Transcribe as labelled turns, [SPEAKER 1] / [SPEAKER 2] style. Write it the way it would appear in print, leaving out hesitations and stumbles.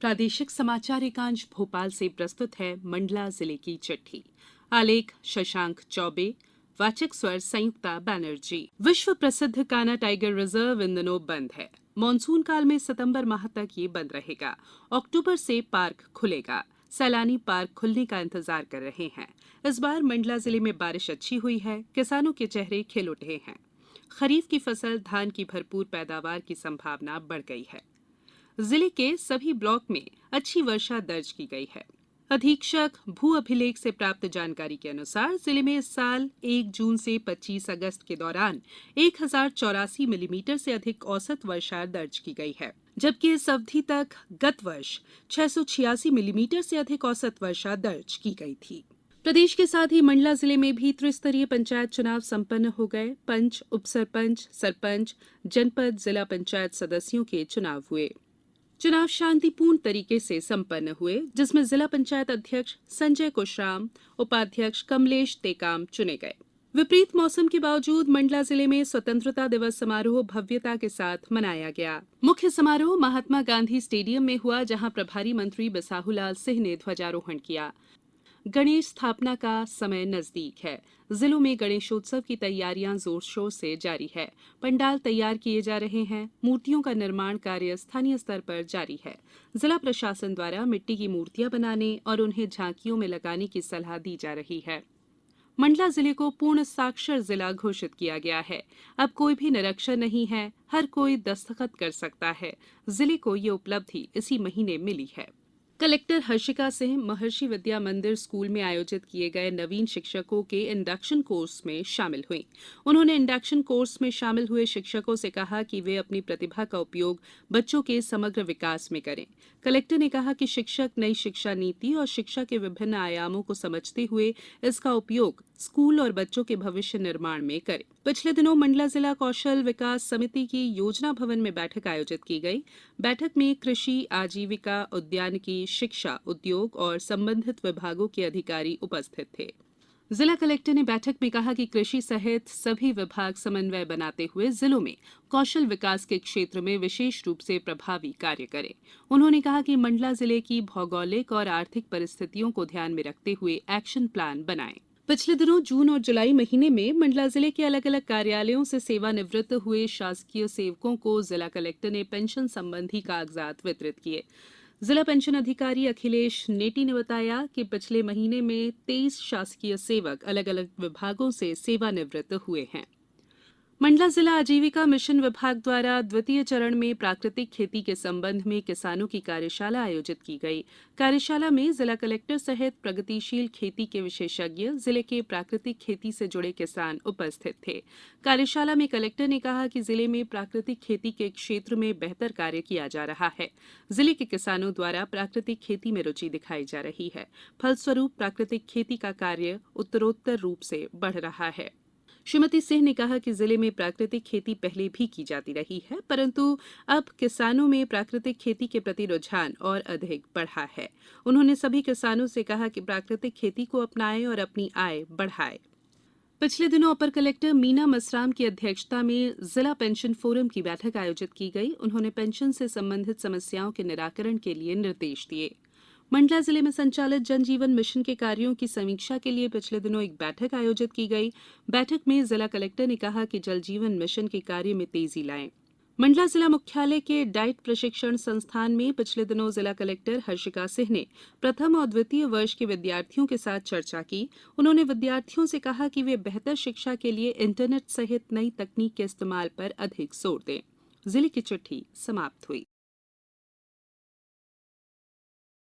[SPEAKER 1] प्रादेशिक समाचार एकांश भोपाल से प्रस्तुत है मंडला जिले की चिट्ठी। आलेख शशांक चौबे। वाचक स्वर संयुक्ता बैनर्जी। विश्व प्रसिद्ध कान्हा टाइगर रिजर्व इन दिनों बंद है। मानसून काल में सितंबर माह तक ये बंद रहेगा। अक्टूबर से पार्क खुलेगा। सैलानी पार्क खुलने का इंतजार कर रहे हैं। इस बार मंडला जिले में बारिश अच्छी हुई है। किसानों के चेहरे खिल उठे हैं। खरीफ की फसल धान की भरपूर पैदावार की संभावना बढ़ गई है। जिले के सभी ब्लॉक में अच्छी वर्षा दर्ज की गई है। अधीक्षक भू अभिलेख से प्राप्त जानकारी के अनुसार जिले में इस साल 1 जून से 25 अगस्त के दौरान 1084 मिलीमीटर से अधिक औसत वर्षा दर्ज की गई है, जबकि इस अवधि तक गत वर्ष 686 मिलीमीटर से अधिक औसत वर्षा दर्ज की गई थी। प्रदेश के साथ ही मंडला जिले में भी त्रिस्तरीय पंचायत चुनाव संपन्न हो गए। पंच, उपसरपंच, सरपंच, जनपद, जिला पंचायत सदस्यों के चुनाव हुए। चुनाव शांतिपूर्ण तरीके से संपन्न हुए, जिसमें जिला पंचायत अध्यक्ष संजय कुशराम, उपाध्यक्ष कमलेश टेकाम चुने गए। विपरीत मौसम के बावजूद मंडला जिले में स्वतंत्रता दिवस समारोह भव्यता के साथ मनाया गया। मुख्य समारोह महात्मा गांधी स्टेडियम में हुआ, जहां प्रभारी मंत्री बिसाहुलाल सिंह ने ध्वजारोहण किया। गणेश स्थापना का समय नजदीक है। जिलों में गणेशोत्सव की तैयारियां जोर शोर से जारी है। पंडाल तैयार किए जा रहे हैं। मूर्तियों का निर्माण कार्य स्थानीय स्तर पर जारी है। जिला प्रशासन द्वारा मिट्टी की मूर्तियां बनाने और उन्हें झांकियों में लगाने की सलाह दी जा रही है। मंडला जिले को पूर्ण साक्षर जिला घोषित किया गया है। अब कोई भी निरक्षर नहीं है, हर कोई दस्तखत कर सकता है। जिले को ये उपलब्धि इसी महीने मिली है। कलेक्टर हर्षिका सिंह महर्षि विद्या मंदिर स्कूल में आयोजित किए गए नवीन शिक्षकों के इंडक्शन कोर्स में शामिल हुई। उन्होंने इंडक्शन कोर्स में शामिल हुए शिक्षकों से कहा कि वे अपनी प्रतिभा का उपयोग बच्चों के समग्र विकास में करें। कलेक्टर ने कहा कि शिक्षक नई शिक्षा नीति और शिक्षा के विभिन्न आयामों को समझते हुए इसका उपयोग स्कूल और बच्चों के भविष्य निर्माण में करें। पिछले दिनों मंडला जिला कौशल विकास समिति की योजना भवन में बैठक आयोजित की गई। बैठक में कृषि, आजीविका, उद्यानिकी, शिक्षा, उद्योग और संबंधित विभागों के अधिकारी उपस्थित थे। जिला कलेक्टर ने बैठक में कहा कि कृषि सहित सभी विभाग समन्वय बनाते हुए जिलों में कौशल विकास के क्षेत्र में विशेष रूप से प्रभावी कार्य करें। उन्होंने कहा कि मंडला जिले की भौगोलिक और आर्थिक परिस्थितियों को ध्यान में रखते हुए एक्शन प्लान बनाएं। पिछले दिनों जून और जुलाई महीने में मंडला जिले के अलग अलग कार्यालयों से सेवानिवृत्त हुए शासकीय सेवकों को जिला कलेक्टर ने पेंशन संबंधी कागजात वितरित किए। जिला पेंशन अधिकारी अखिलेश नेटी ने बताया कि पिछले महीने में 23 शासकीय सेवक अलग अलग विभागों से सेवानिवृत्त हुए हैं। मंडला जिला आजीविका मिशन विभाग द्वारा द्वितीय चरण में प्राकृतिक खेती के संबंध में किसानों की कार्यशाला आयोजित की गई। कार्यशाला में जिला कलेक्टर सहित प्रगतिशील खेती के विशेषज्ञ, जिले के प्राकृतिक खेती से जुड़े किसान उपस्थित थे। कार्यशाला में कलेक्टर ने कहा कि जिले में प्राकृतिक खेती के क्षेत्र में बेहतर कार्य किया जा रहा है। जिले के किसानों द्वारा प्राकृतिक खेती में रुचि दिखाई जा रही है। फलस्वरूप प्राकृतिक खेती का कार्य उत्तरोत्तर रूप से बढ़ रहा है। श्रीमती सिंह ने कहा कि जिले में प्राकृतिक खेती पहले भी की जाती रही है, परंतु अब किसानों में प्राकृतिक खेती के प्रति रुझान और अधिक बढ़ा है। उन्होंने सभी किसानों से कहा कि प्राकृतिक खेती को अपनाएं और अपनी आय बढ़ाएं। पिछले दिनों अपर कलेक्टर मीना मसराम की अध्यक्षता में जिला पेंशन फोरम की बैठक आयोजित की गई। उन्होंने पेंशन से संबंधित समस्याओं के निराकरण के लिए निर्देश दिए। मंडला जिले में संचालित जन जीवन मिशन के कार्यों की समीक्षा के लिए पिछले दिनों एक बैठक आयोजित की गई। बैठक में जिला कलेक्टर ने कहा कि जल जीवन मिशन के कार्य में तेजी लाएं। मंडला जिला मुख्यालय के डाइट प्रशिक्षण संस्थान में पिछले दिनों जिला कलेक्टर हर्षिका सिंह ने प्रथम और द्वितीय वर्ष के विद्यार्थियों के साथ चर्चा की। उन्होंने विद्यार्थियों से कहा कि वे बेहतर शिक्षा के लिए इंटरनेट सहित नई तकनीक के इस्तेमाल पर अधिक जोर दें। जिले की चिट्ठी समाप्त हुई।